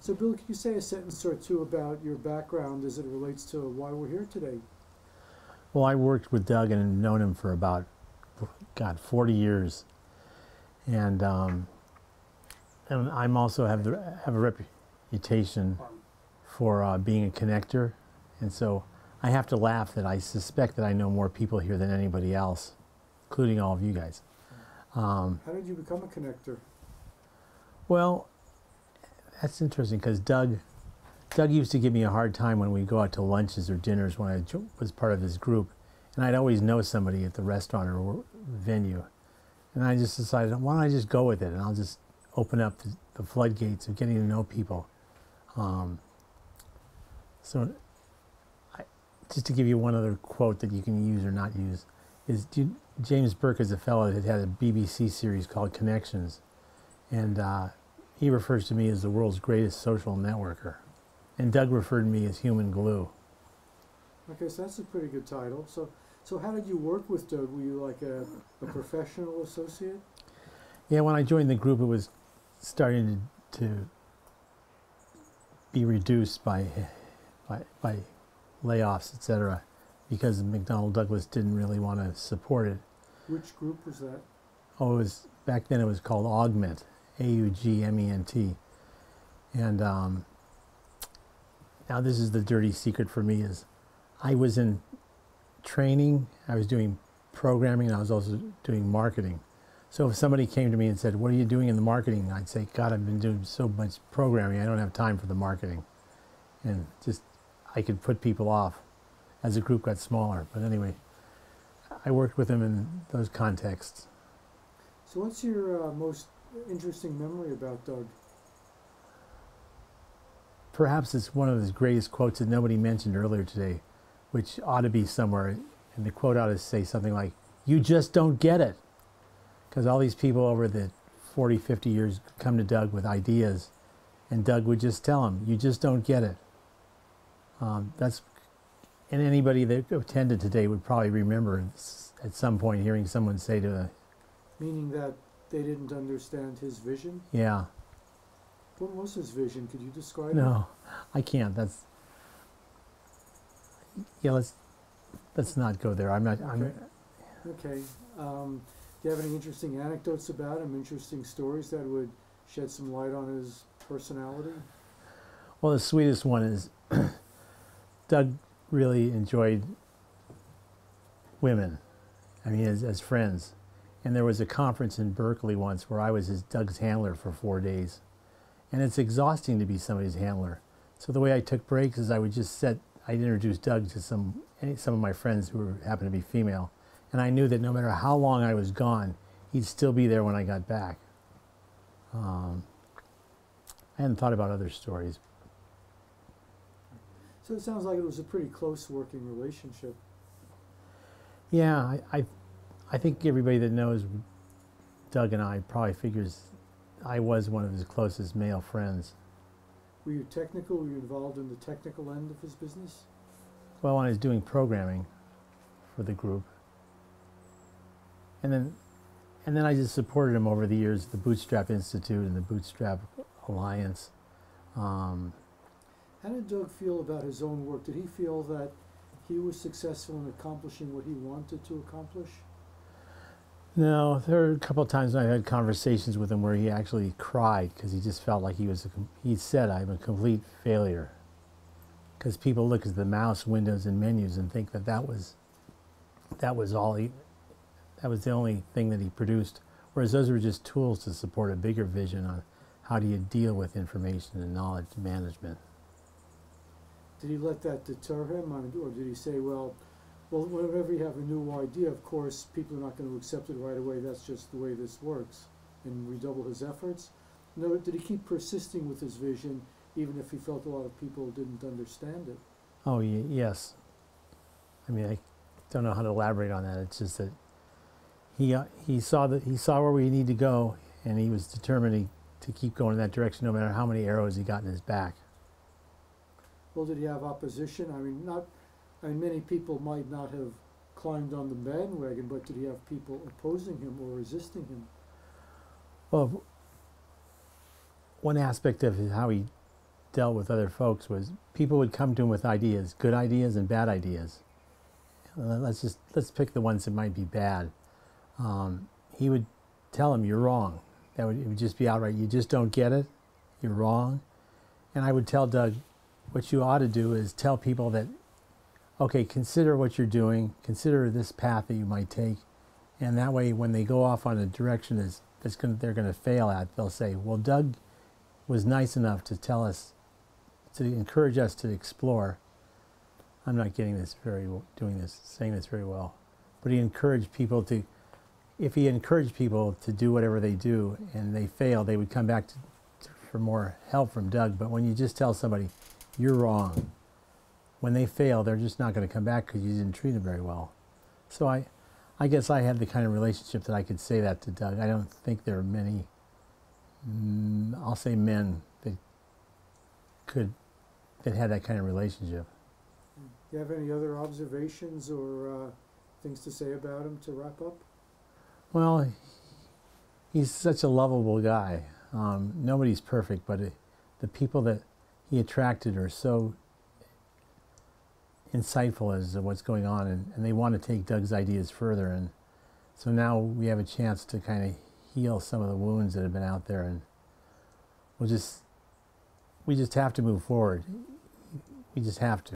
So, Bill, can you say a sentence or two about your background as it relates to why we're here today? Well, I worked with Doug and have known him for about, God, 40 years. And I'm also have a reputation for being a connector. And so I have to laugh that I suspect that I know more people here than anybody else, including all of you guys. How did you become a connector? Well, that's interesting because Doug used to give me a hard time when we go out to lunches or dinners when I was part of his group. And I'd always know somebody at the restaurant or venue. And I just decided, why don't I just go with it and I'll just open up the floodgates of getting to know people. Just to give you one other quote that you can use or not use, is James Burke is a fellow that had a BBC series called Connections. And he refers to me as the world's greatest social networker. And Doug referred to me as human glue. Okay, so that's a pretty good title. So how did you work with Doug? Were you like a professional associate? Yeah, when I joined the group, it was starting to be reduced by layoffs, etc., because McDonnell Douglas didn't really want to support it. Which group was that? Oh, back then it was called Augment, AUGMENT. And now this is the dirty secret for me, is I was in training, I was doing programming, and I was also doing marketing. So if somebody came to me and said, what are you doing in the marketing? I'd say, God, I've been doing so much programming, I don't have time for the marketing. And just, I could put people off as the group got smaller. But anyway, I worked with him in those contexts. So what's your most interesting memory about Doug? Perhaps it's one of his greatest quotes that nobody mentioned earlier today, which ought to be somewhere. And the quote ought to say something like, you just don't get it. Because all these people over the 40, 50 years come to Doug with ideas, and Doug would just tell them, you just don't get it. And anybody that attended today would probably remember at some point hearing someone say to the... Meaning that they didn't understand his vision? Yeah. What was his vision? Could you describe it? No, I can't. Yeah, let's not go there. Okay. Do you have any interesting anecdotes about him, interesting stories that would shed some light on his personality? Well, the sweetest one is Doug really enjoyed women, I mean, as friends. And there was a conference in Berkeley once where I was Doug's handler for 4 days. And it's exhausting to be somebody's handler. So the way I took breaks is I'd introduce Doug to some of my friends who happened to be female. And I knew that no matter how long I was gone, he'd still be there when I got back. I hadn't thought about other stories. So it sounds like it was a pretty close working relationship. Yeah, I think everybody that knows Doug and I probably figures I was one of his closest male friends. Were you technical? Were you involved in the technical end of his business? Well, when I was doing programming for the group. And then I just supported him over the years, the Bootstrap Institute and the Bootstrap Alliance. How did Doug feel about his own work? Did he feel that he was successful in accomplishing what he wanted to accomplish? No, there were a couple of times when I had conversations with him where he actually cried because he just felt like he said, I'm a complete failure. Because people look at the mouse, windows, and menus and think that was the only thing that he produced, whereas those were just tools to support a bigger vision on how do you deal with information and knowledge management. Did he let that deter him, or did he say, well, whenever you have a new idea, of course, people are not going to accept it right away, that's just the way this works, and redouble his efforts? No, did he keep persisting with his vision, even if he felt a lot of people didn't understand it? Oh, yes. I mean, I don't know how to elaborate on that. It's just that he saw where we need to go, and he was determined to keep going in that direction, no matter how many arrows he got in his back. Well, did he have opposition? I mean, many people might not have climbed on the bandwagon, but did he have people opposing him or resisting him? Well, one aspect of how he dealt with other folks was people would come to him with ideas, good ideas and bad ideas. Let's pick the ones that might be bad. He would tell them, "You're wrong." It would just be outright, "You just don't get it. You're wrong." And I would tell Doug, what you ought to do is tell people that, okay, consider what you're doing, consider this path that you might take, and that way when they go off on a direction they're going to fail at, they'll say, well, Doug was nice enough to tell us, to encourage us to explore. I'm not saying this very well, but he encouraged people to, if he encouraged people to do whatever they do and they fail, they would come back for more help from Doug. But when you just tell somebody, you're wrong, when they fail, they're just not going to come back because you didn't treat them very well. So I guess I had the kind of relationship that I could say that to Doug. I don't think there are many, I'll say men, that had that kind of relationship. Do you have any other observations or things to say about him to wrap up? Well, he's such a lovable guy. Nobody's perfect, but the people that he attracted are so insightful as to what's going on, and they want to take Doug's ideas further. And so now we have a chance to kind of heal some of the wounds that have been out there, and we just have to move forward. We just have to.